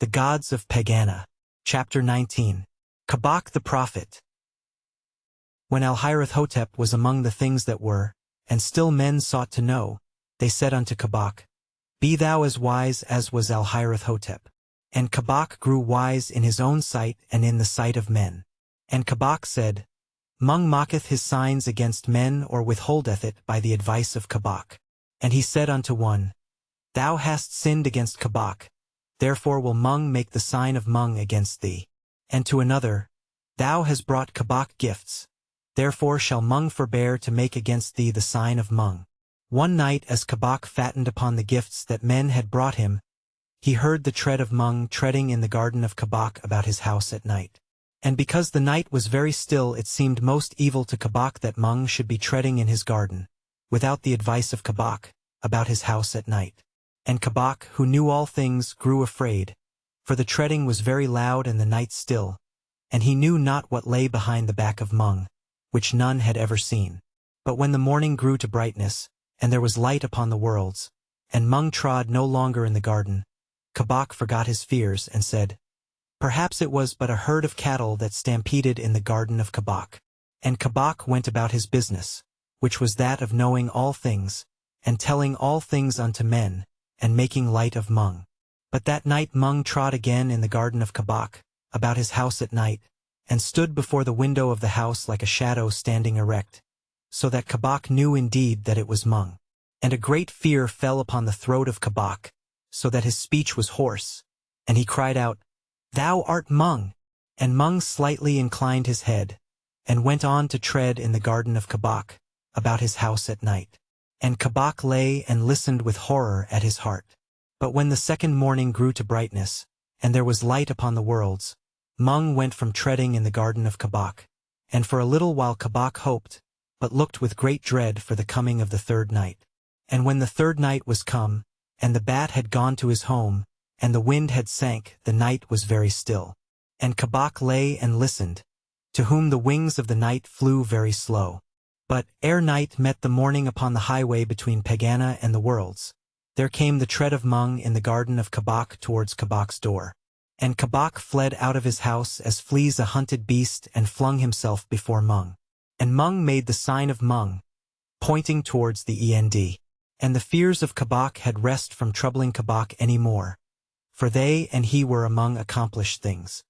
The Gods of Pegana. Chapter 19. Kabak the Prophet. When Alhireth-Hotep was among the things that were, and still men sought to know, they said unto Kabak, Be thou as wise as was Alhireth-Hotep. And Kabak grew wise in his own sight and in the sight of men. And Kabak said, Mung mocketh his signs against men or withholdeth it by the advice of Kabak. And he said unto one, Thou hast sinned against Kabak, therefore will Mung make the sign of Mung against thee. And to another, Thou hast brought Kabak gifts, therefore shall Mung forbear to make against thee the sign of Mung. One night as Kabak fattened upon the gifts that men had brought him, he heard the tread of Mung treading in the garden of Kabak about his house at night. And because the night was very still, it seemed most evil to Kabak that Mung should be treading in his garden, without the advice of Kabak, about his house at night. And Kabak, who knew all things, grew afraid, for the treading was very loud and the night still, and he knew not what lay behind the back of Mung, which none had ever seen. But when the morning grew to brightness, and there was light upon the worlds, and Mung trod no longer in the garden, Kabak forgot his fears and said, Perhaps it was but a herd of cattle that stampeded in the garden of Kabak. And Kabak went about his business, which was that of knowing all things, and telling all things unto men, and making light of Mung. But that night Mung trod again in the garden of Kabak, about his house at night, and stood before the window of the house like a shadow standing erect, so that Kabak knew indeed that it was Mung. And a great fear fell upon the throat of Kabak, so that his speech was hoarse, and he cried out, Thou art Mung! And Mung slightly inclined his head, and went on to tread in the garden of Kabak, about his house at night. And Kabak lay and listened with horror at his heart. But when the second morning grew to brightness, and there was light upon the worlds, Mung went from treading in the garden of Kabak. And for a little while Kabak hoped, but looked with great dread for the coming of the third night. And when the third night was come, and the bat had gone to his home, and the wind had sank, the night was very still. And Kabak lay and listened, to whom the wings of the night flew very slow. But, ere night met the morning upon the highway between Pegana and the worlds, there came the tread of Mung in the garden of Kabak towards Kabak's door. And Kabak fled out of his house as flees a hunted beast and flung himself before Mung. And Mung made the sign of Mung, pointing towards the End. And the fears of Kabak had rest from troubling Kabak any more, for they and he were among accomplished things.